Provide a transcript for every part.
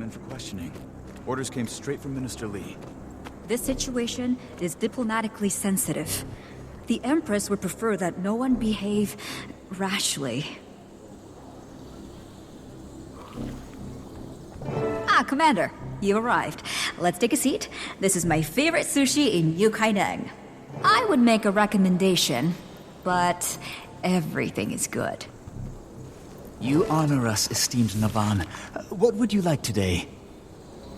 in for questioning. Orders came straight from Minister Lee. This situation is diplomatically sensitive. The Empress would prefer that no one behave rashly. Ah, Commander, you arrived. Let's take a seat. This is my favorite sushi in Yukaineng. I would make a recommendation, but everything is good. You honor us, esteemed Navan. What would you like today?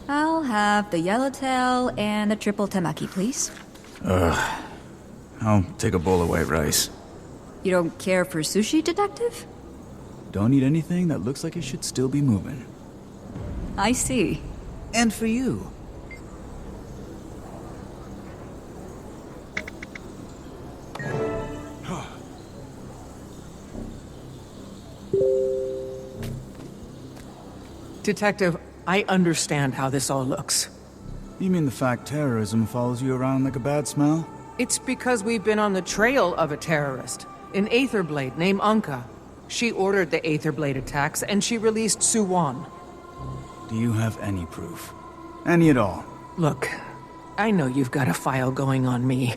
I'll have the yellowtail and the triple temaki, please. I'll take a bowl of white rice. You don't care for sushi, Detective? Don't eat anything that looks like it should still be moving. I see. And for you. Detective, I understand how this all looks. You mean the fact terrorism follows you around like a bad smell? It's because we've been on the trail of a terrorist, an Aetherblade named Anka. She ordered the Aetherblade attacks, and she released Suwon. Do you have any proof? Any at all? Look, I know you've got a file going on me.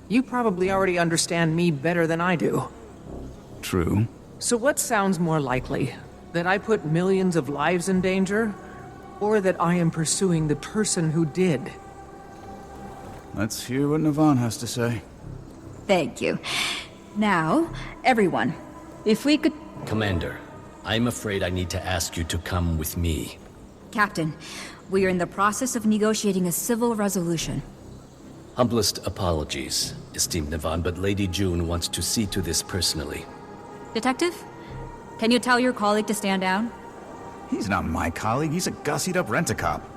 You probably already understand me better than I do. True. So what sounds more likely? That I put millions of lives in danger? Or that I am pursuing the person who did? Let's hear what Navan has to say. Thank you. Now, everyone, if we could... Commander, I'm afraid I need to ask you to come with me. Captain, we are in the process of negotiating a civil resolution. Humblest apologies, esteemed Navan, but Lady June wants to see to this personally. Detective, can you tell your colleague to stand down? He's not my colleague, he's a gussied-up rent-a-cop.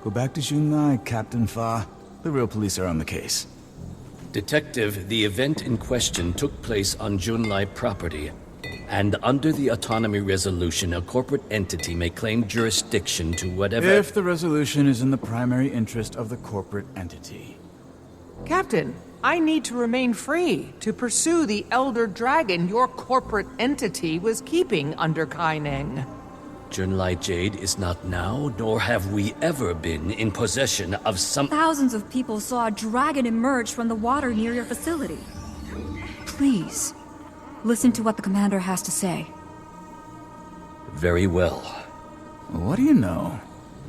Go back to Junlai, Captain Fa. The real police are on the case. Detective, the event in question took place on Junlai property, and under the Autonomy Resolution, a corporate entity may claim jurisdiction to whatever... If the resolution is in the primary interest of the corporate entity. Captain, I need to remain free to pursue the Elder Dragon your corporate entity was keeping under Kaineng. Junlai Jade is not now, nor have we ever been, in possession of some... Thousands of people saw a dragon emerge from the water near your facility. Please, listen to what the commander has to say. Very well. What do you know?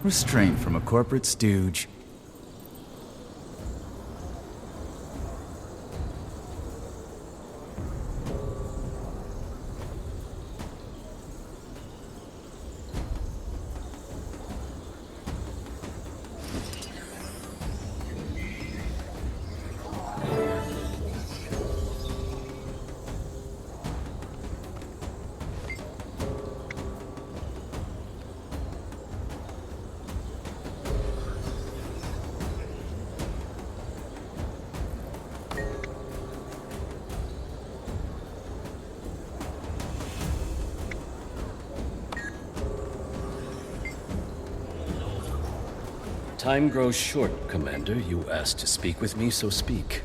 Restraint from a corporate stooge. Time grows short, Commander. You asked to speak with me, so speak.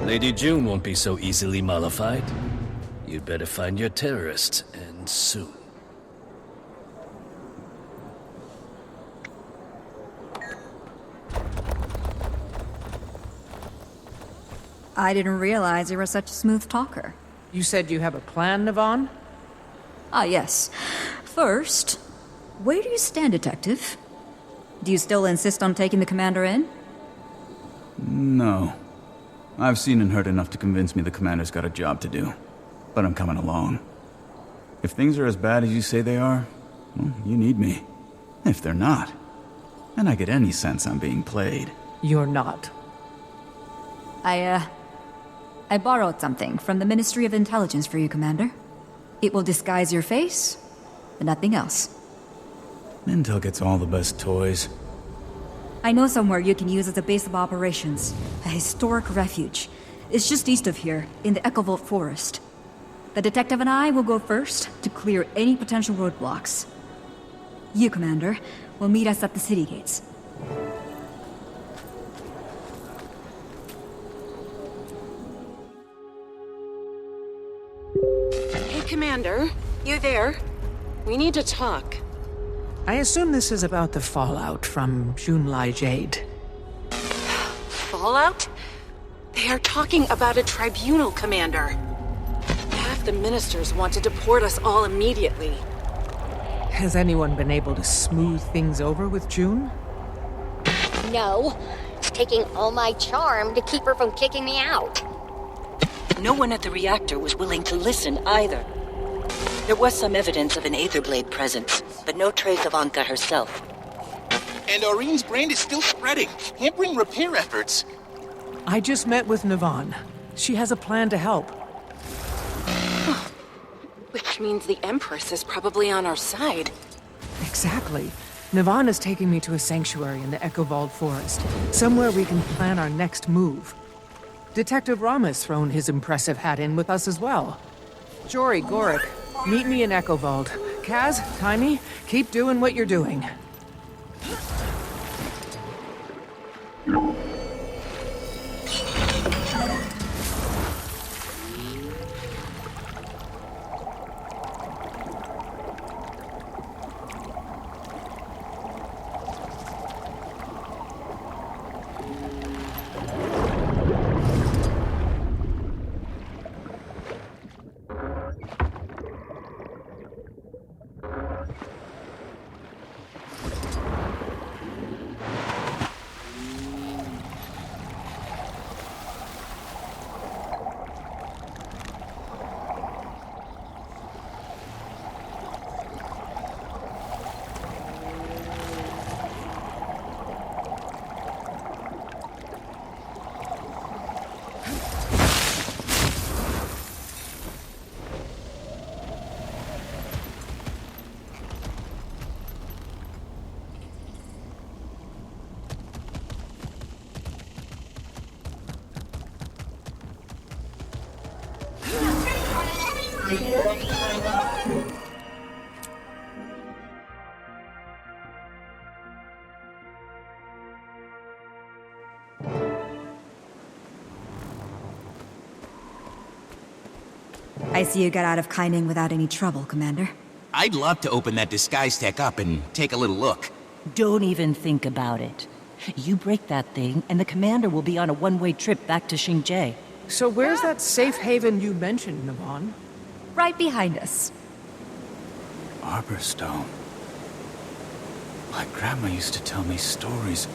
Lady June won't be so easily mollified. You'd better find your terrorists, and soon. I didn't realize you were such a smooth talker. You said you have a plan, Navon? Ah, yes. First, where do you stand, Detective? Do you still insist on taking the commander in? No. I've seen and heard enough to convince me the commander's got a job to do. But I'm coming along. If things are as bad as you say they are, well, you need me. If they're not, then I get any sense I'm being played. You're not. I borrowed something from the Ministry of Intelligence for you, Commander. It will disguise your face, but nothing else. Intel gets all the best toys. I know somewhere you can use as a base of operations. A historic refuge. It's just east of here, in the Echovolt Forest. The detective and I will go first to clear any potential roadblocks. You, Commander, will meet us at the city gates. Hey, Commander. You there? We need to talk. I assume this is about the fallout from Junlai Jade. Fallout? They are talking about a tribunal, Commander. Half the ministers want to deport us all immediately. Has anyone been able to smooth things over with June? No. It's taking all my charm to keep her from kicking me out. No one at the reactor was willing to listen either. There was some evidence of an Aetherblade presence, but no trace of Anka herself. And Aureen's brand is still spreading, hampering repair efforts. I just met with Navon. She has a plan to help. Which means the Empress is probably on our side. Exactly. Navon is taking me to a sanctuary in the Echovolt Forest, somewhere we can plan our next move. Detective Rama's thrown his impressive hat in with us as well. Jory, Gorik, meet me in Echovolt. Kaz, Taimi, keep doing what you're doing. I see you got out of Kaining without any trouble, Commander. I'd love to open that disguise tech up and take a little look. Don't even think about it. You break that thing, and the commander will be on a one-way trip back to Xingjie. So where's that safe haven you mentioned, Navon? Right behind us. Arborstone. My grandma used to tell me stories.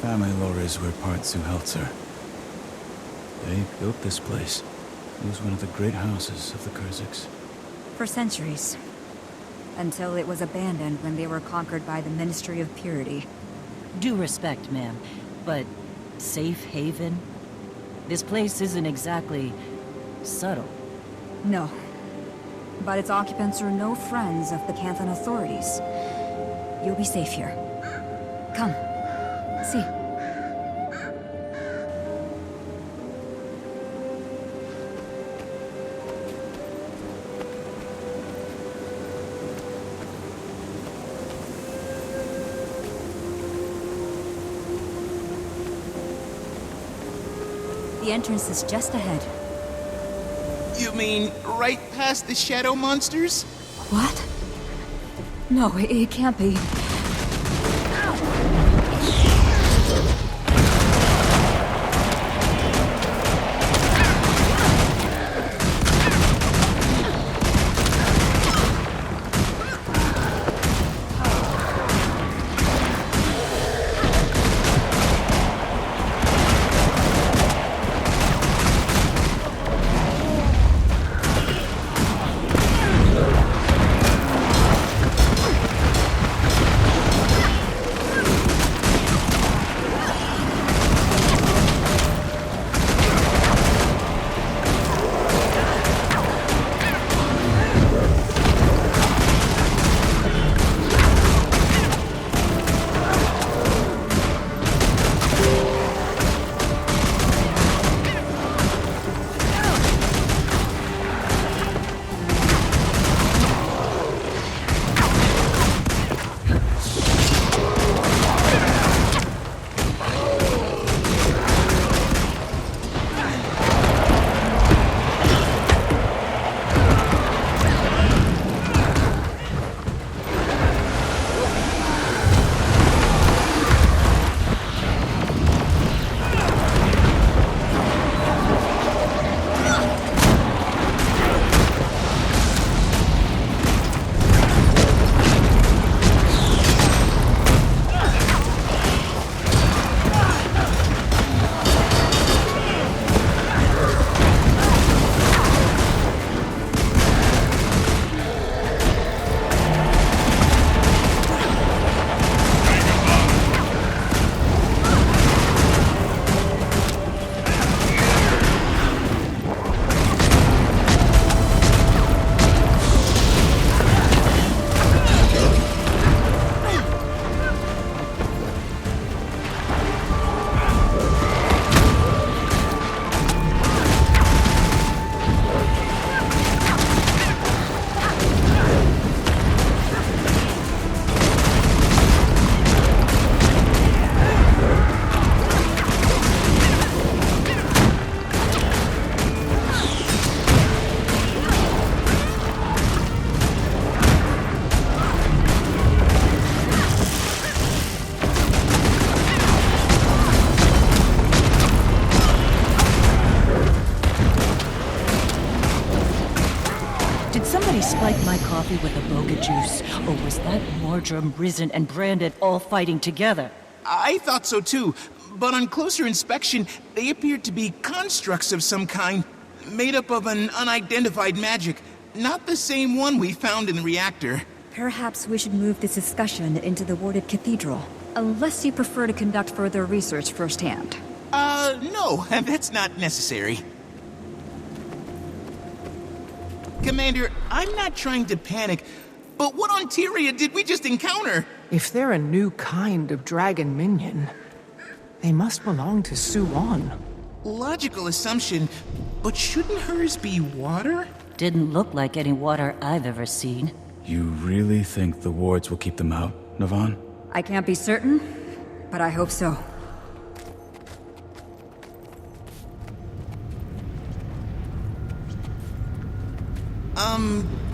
Family lore is where Partsu Heltzer. They built this place. It was one of the great houses of the Kurziks. For centuries. Until it was abandoned when they were conquered by the Ministry of Purity. Due respect, ma'am, but safe haven? This place isn't exactly subtle. No. But its occupants are no friends of the Canthan authorities. You'll be safe here. Come. See. The entrance is just ahead. You mean right past the shadow monsters? What? No, it can't be. Spiked my coffee with a boga juice, or was that Mordrum, Risen, and Branded all fighting together? I thought so too, but on closer inspection, they appeared to be constructs of some kind, made up of an unidentified magic, not the same one we found in the reactor. Perhaps we should move this discussion into the warded cathedral, unless you prefer to conduct further research firsthand. No, that's not necessary. Commander, I'm not trying to panic, but what on Tyria did we just encounter? If they're a new kind of dragon minion, they must belong to Suwon. Logical assumption, but shouldn't hers be water? Didn't look like any water I've ever seen. You really think the wards will keep them out, Navan? I can't be certain, but I hope so.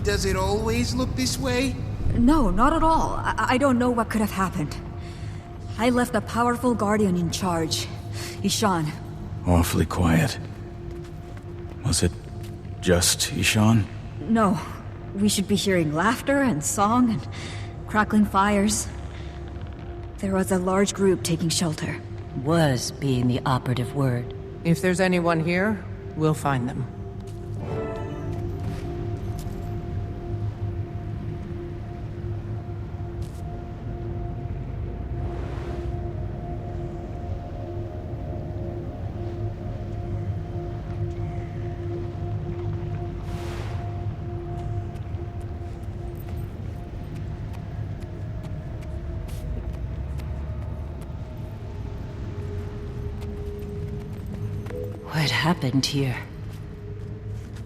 Does it always look this way? No, not at all. I don't know what could have happened. I left a powerful guardian in charge, Ishan. Awfully quiet. Was it just Ishan? No, we should be hearing laughter and song and crackling fires. There was a large group taking shelter. Was being the operative word. If there's anyone here, we'll find them. What happened here?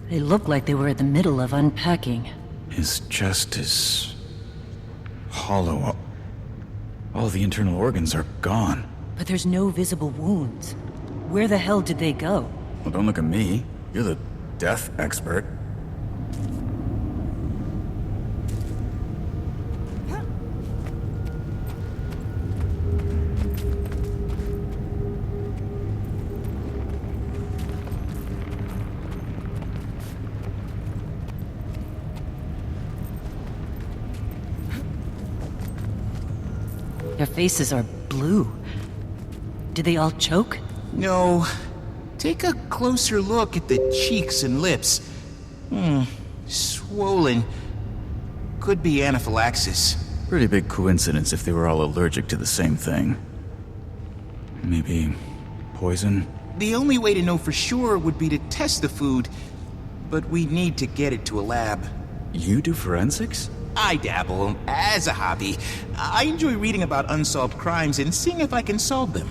They look like they were in the middle of unpacking. His chest is hollow. All the internal organs are gone. But there's no visible wounds. Where the hell did they go? Well, don't look at me. You're the death expert. Their faces are blue. Do they all choke? No. Take a closer look at the cheeks and lips. Swollen. Could be anaphylaxis. Pretty big coincidence if they were all allergic to the same thing. Maybe poison? The only way to know for sure would be to test the food, but we need to get it to a lab. You do forensics? I dabble, as a hobby. I enjoy reading about unsolved crimes and seeing if I can solve them.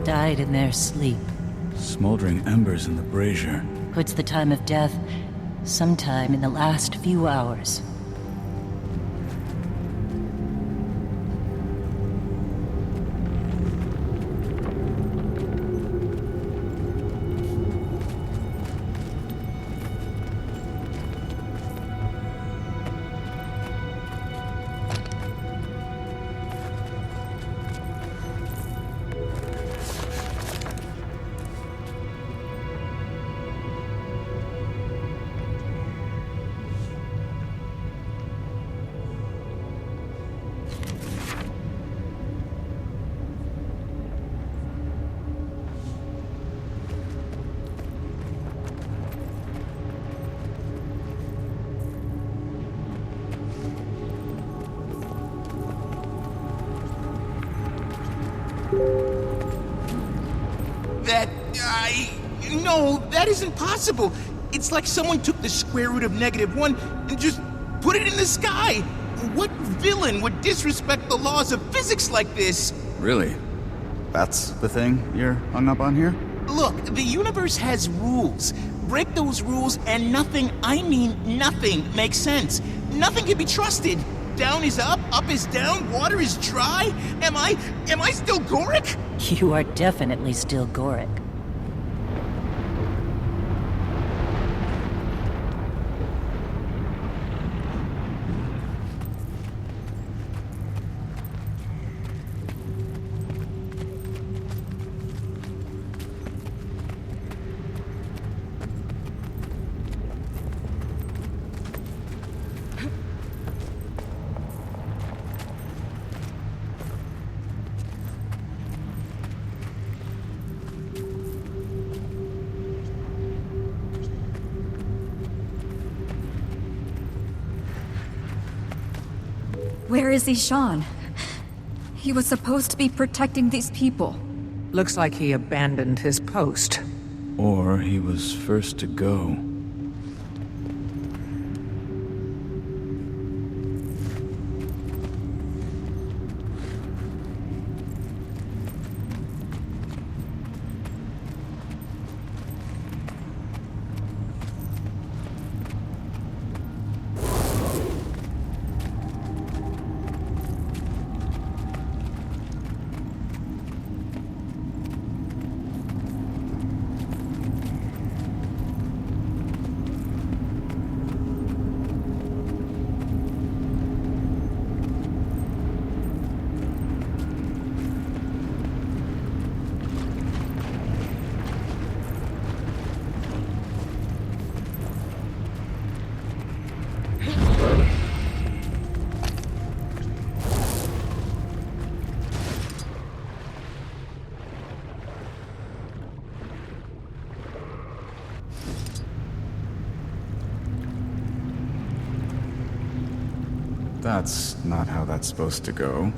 Died in their sleep. Smoldering embers in the brazier. Puts the time of death sometime in the last few hours. No, that isn't possible. It's like someone took the square root of -1 and just put it in the sky. What villain would disrespect the laws of physics like this? Really? That's the thing you're hung up on here? Look, the universe has rules. Break those rules and nothing, I mean nothing, makes sense. Nothing can be trusted. Down is up is down, water is dry. Am I still Gorick? You are definitely still Gorick. Where is Ishan? He was supposed to be protecting these people. Looks like he abandoned his post. Or he was first to go. That's not how that's supposed to go.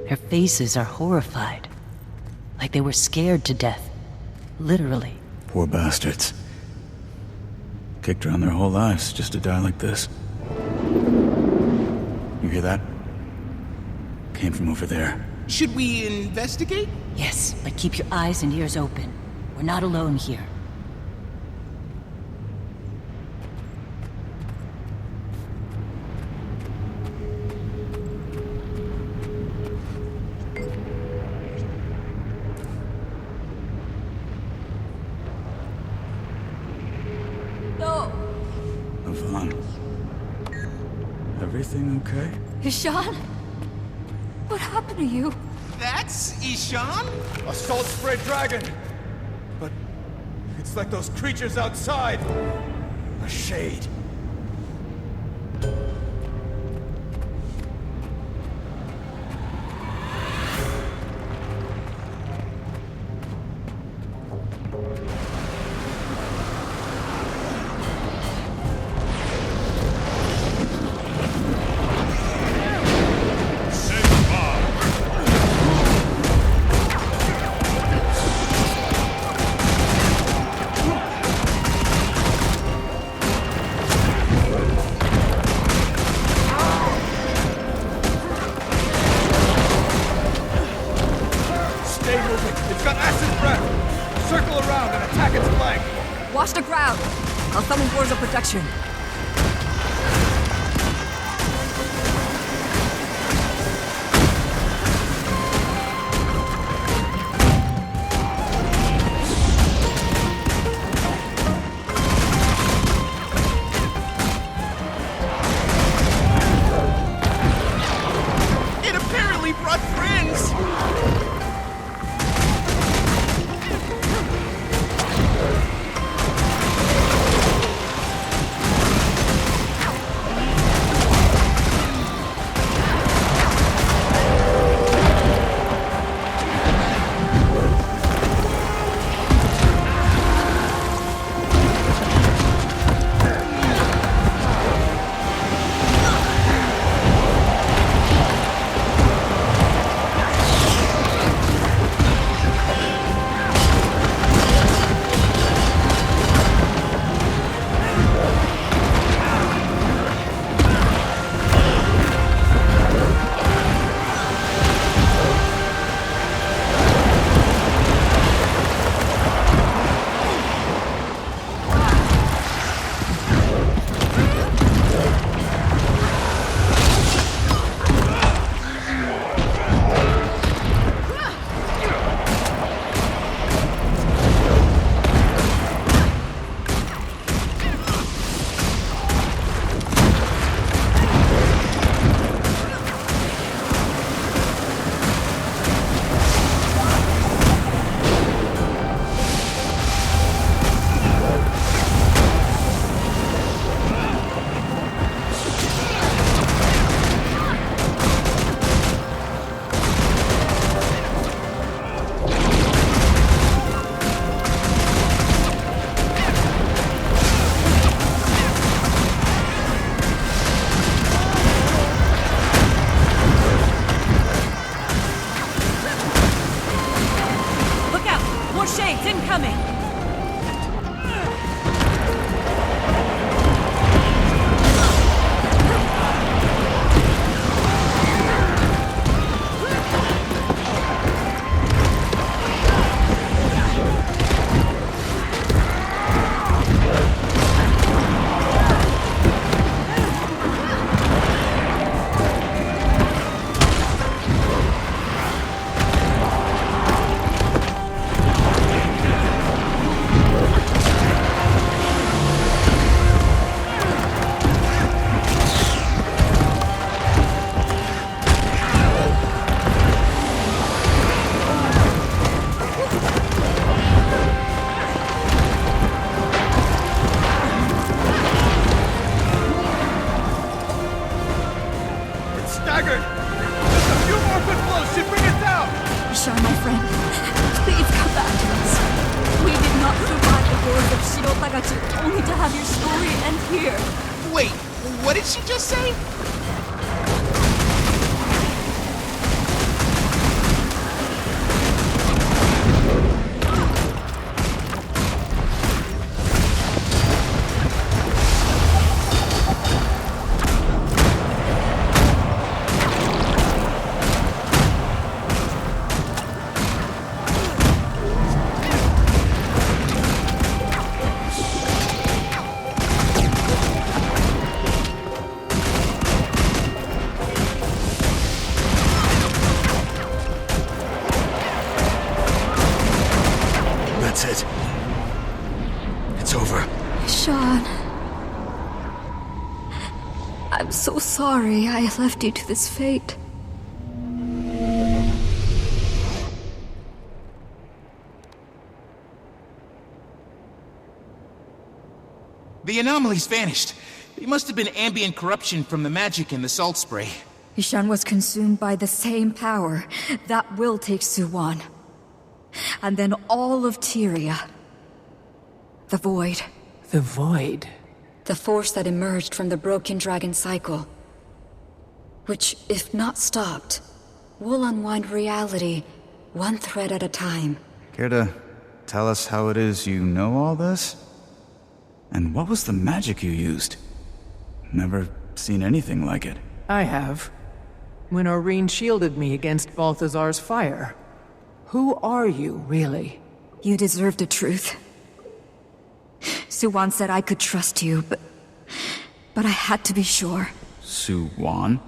Their faces are horrified. Like they were scared to death. Literally. Poor bastards. Kicked around their whole lives just to die like this. You hear that? Came from over there. Should we investigate? Yes, but keep your eyes and ears open. We're not alone here. No! Yvonne. Everything okay? Ishan? What happened to you? That's Ishan? A salt spray dragon! But it's like those creatures outside. A shade. Watch the ground! I'll summon force of protection. It apparently brought friends! here. Wait, what did she just say? That's it. It's over. Sean. I'm so sorry I left you to this fate. The anomaly's vanished. It must have been ambient corruption from the magic in the salt spray. Ishan was consumed by the same power that will take Suwon. And then all of Tyria. The Void. The Void. The force that emerged from the broken dragon cycle. Which, if not stopped, will unwind reality one thread at a time. Care to tell us how it is you know all this? And what was the magic you used? Never seen anything like it. I have. When Aurene shielded me against Balthazar's fire. Who are you, really? You deserve the truth. Suwon said I could trust you, but I had to be sure. Suwon?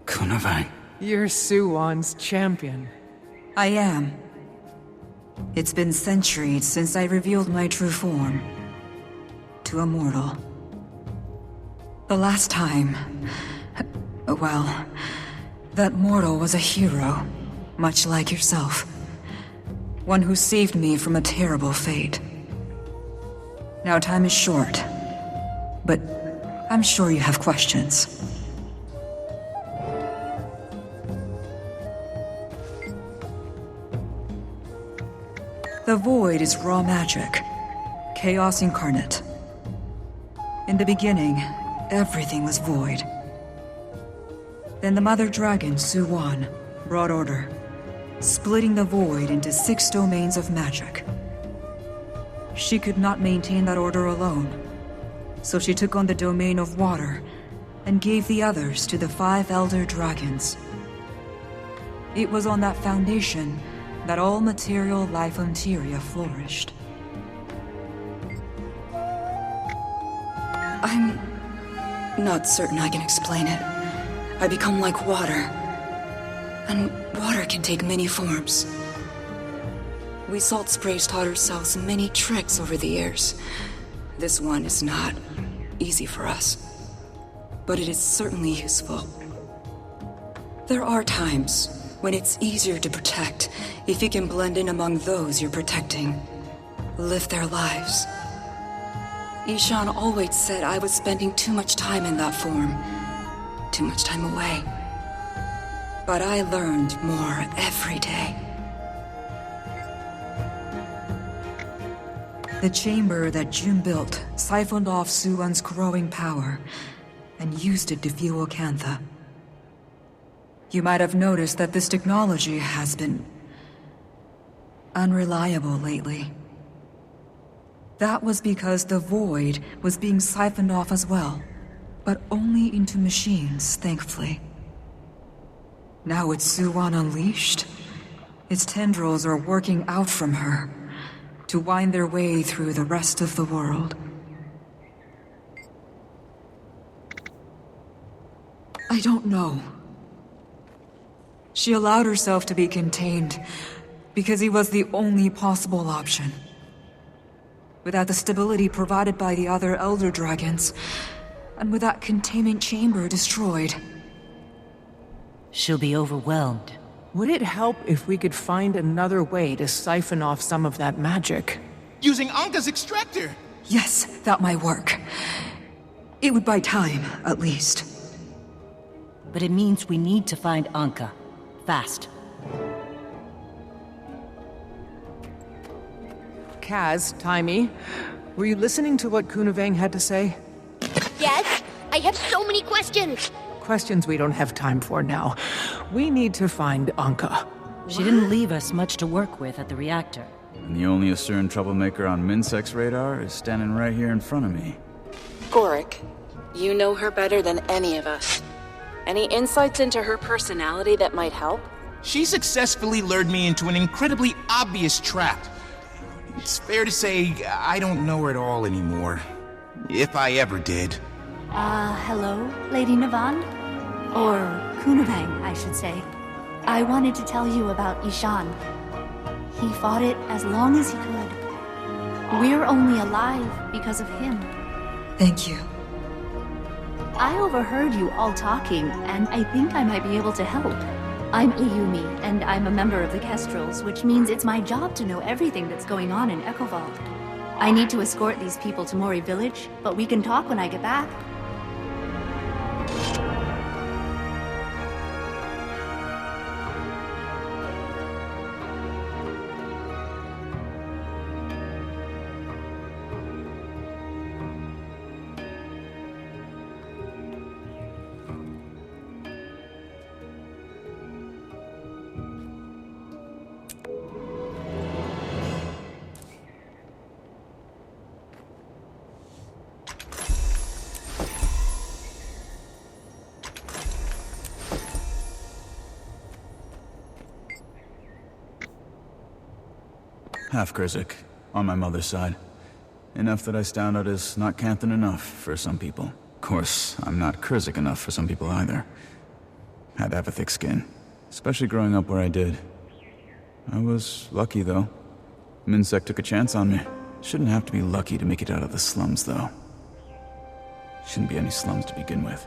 Kunavang. You're Suwon's champion. I am. It's been centuries since I revealed my true form. To a mortal. The last time... well... that mortal was a hero. Much like yourself. One who saved me from a terrible fate. Now time is short. But I'm sure you have questions. The Void is raw magic. Chaos incarnate. In the beginning, everything was void. Then the Mother Dragon, Suwon, brought order, splitting the Void into 6 domains of magic. She could not maintain that order alone, so she took on the domain of water and gave the others to the 5 Elder Dragons. It was on that foundation that all material life on Tyria flourished. I'm not certain I can explain it. I become like water, and water can take many forms. We Salt Sprays taught ourselves many tricks over the years. This one is not easy for us, but it is certainly useful. There are times when it's easier to protect if you can blend in among those you're protecting, live their lives. Ishan always said I was spending too much time in that form, too much time away. But I learned more every day. The chamber that June built siphoned off Suwon's growing power and used it to fuel Cantha. You might have noticed that this technology has been unreliable lately. That was because the Void was being siphoned off as well, but only into machines, thankfully. Now with Suwon unleashed, its tendrils are working out from her to wind their way through the rest of the world. I don't know. She allowed herself to be contained because he was the only possible option. without the stability provided by the other Elder Dragons, and with that containment chamber destroyed. She'll be overwhelmed. Would it help if we could find another way to siphon off some of that magic? Using Anka's extractor! Yes, that might work. It would buy time, at least. But it means we need to find Anka. Fast. Kaz, Taimi, were you listening to what Kunavang had to say? Yes? I have so many questions! Questions we don't have time for now. We need to find Anka. She didn't leave us much to work with at the reactor. And the only Asuran troublemaker on Minsec's radar is standing right here in front of me. Gorik, you know her better than any of us. Any insights into her personality that might help? She successfully lured me into an incredibly obvious trap. It's fair to say I don't know her at all anymore. If I ever did. Hello, Lady Navan? Or Kunavang, I should say. I wanted to tell you about Ishan. He fought it as long as he could. We're only alive because of him. Thank you. I overheard you all talking, and I think I might be able to help. I'm Ayumi, and I'm a member of the Kestrels, which means it's my job to know everything that's going on in Echovault. I need to escort these people to Mori Village, but we can talk when I get back. Half Krizik, on my mother's side. Enough that I stand out as not Canthan enough for some people. Of course, I'm not Krizik enough for some people either. Had to have a thick skin, especially growing up where I did. I was lucky, though. Minsec took a chance on me. Shouldn't have to be lucky to make it out of the slums, though. Shouldn't be any slums to begin with.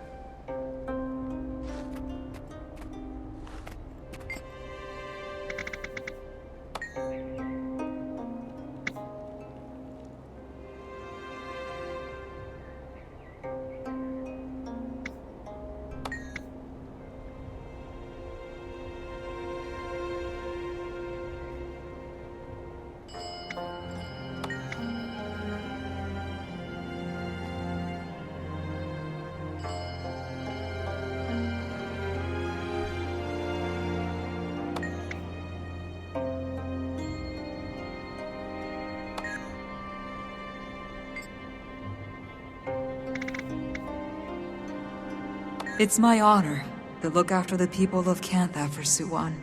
It's my honor to look after the people of Cantha for Suwan.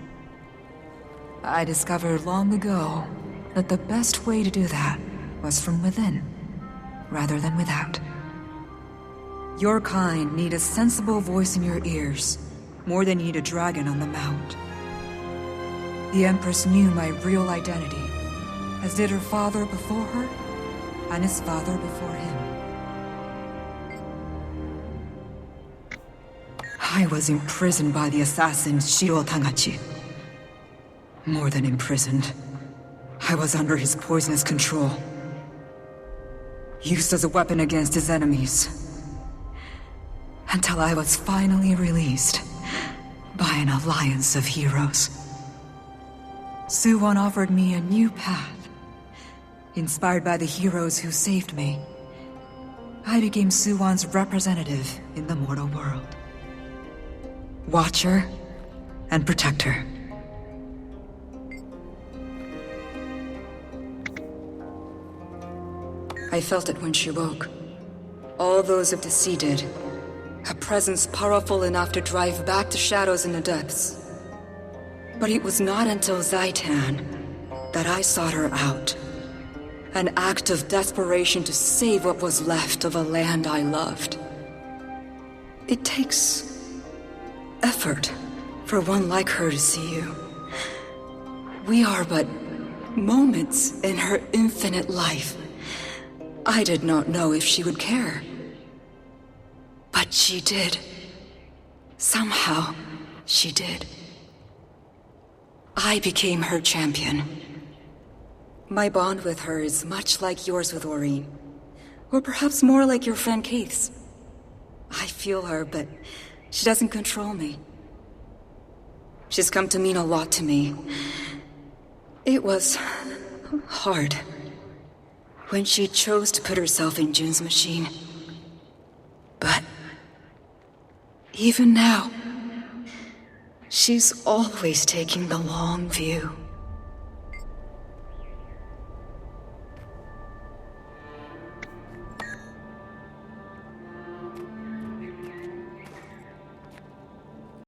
I discovered long ago that the best way to do that was from within, rather than without. Your kind need a sensible voice in your ears, more than need a dragon on the mount. The Empress knew my real identity, as did her father before her, and his father before him. I was imprisoned by the assassin Shiro Tangachi. More than imprisoned. I was under his poisonous control. Used as a weapon against his enemies. Until I was finally released by an alliance of heroes. Suwon offered me a new path. Inspired by the heroes who saved me, I became Suwon's representative in the mortal world. Watcher and protector. I felt it when she woke. All those of the sea did. A presence powerful enough to drive back the shadows in the depths. But it was not until Zaitan that I sought her out. An act of desperation to save what was left of a land I loved. It takes effort for one like her to see you. We are but moments in her infinite life, I did not know if she would care. But she did. Somehow, she did. I became her champion. My bond with her is much like yours with Aurene. Or perhaps more like your friend Keith's. I feel her, but she doesn't control me. She's come to mean a lot to me. It was hard when she chose to put herself in June's machine. But even now, she's always taking the long view.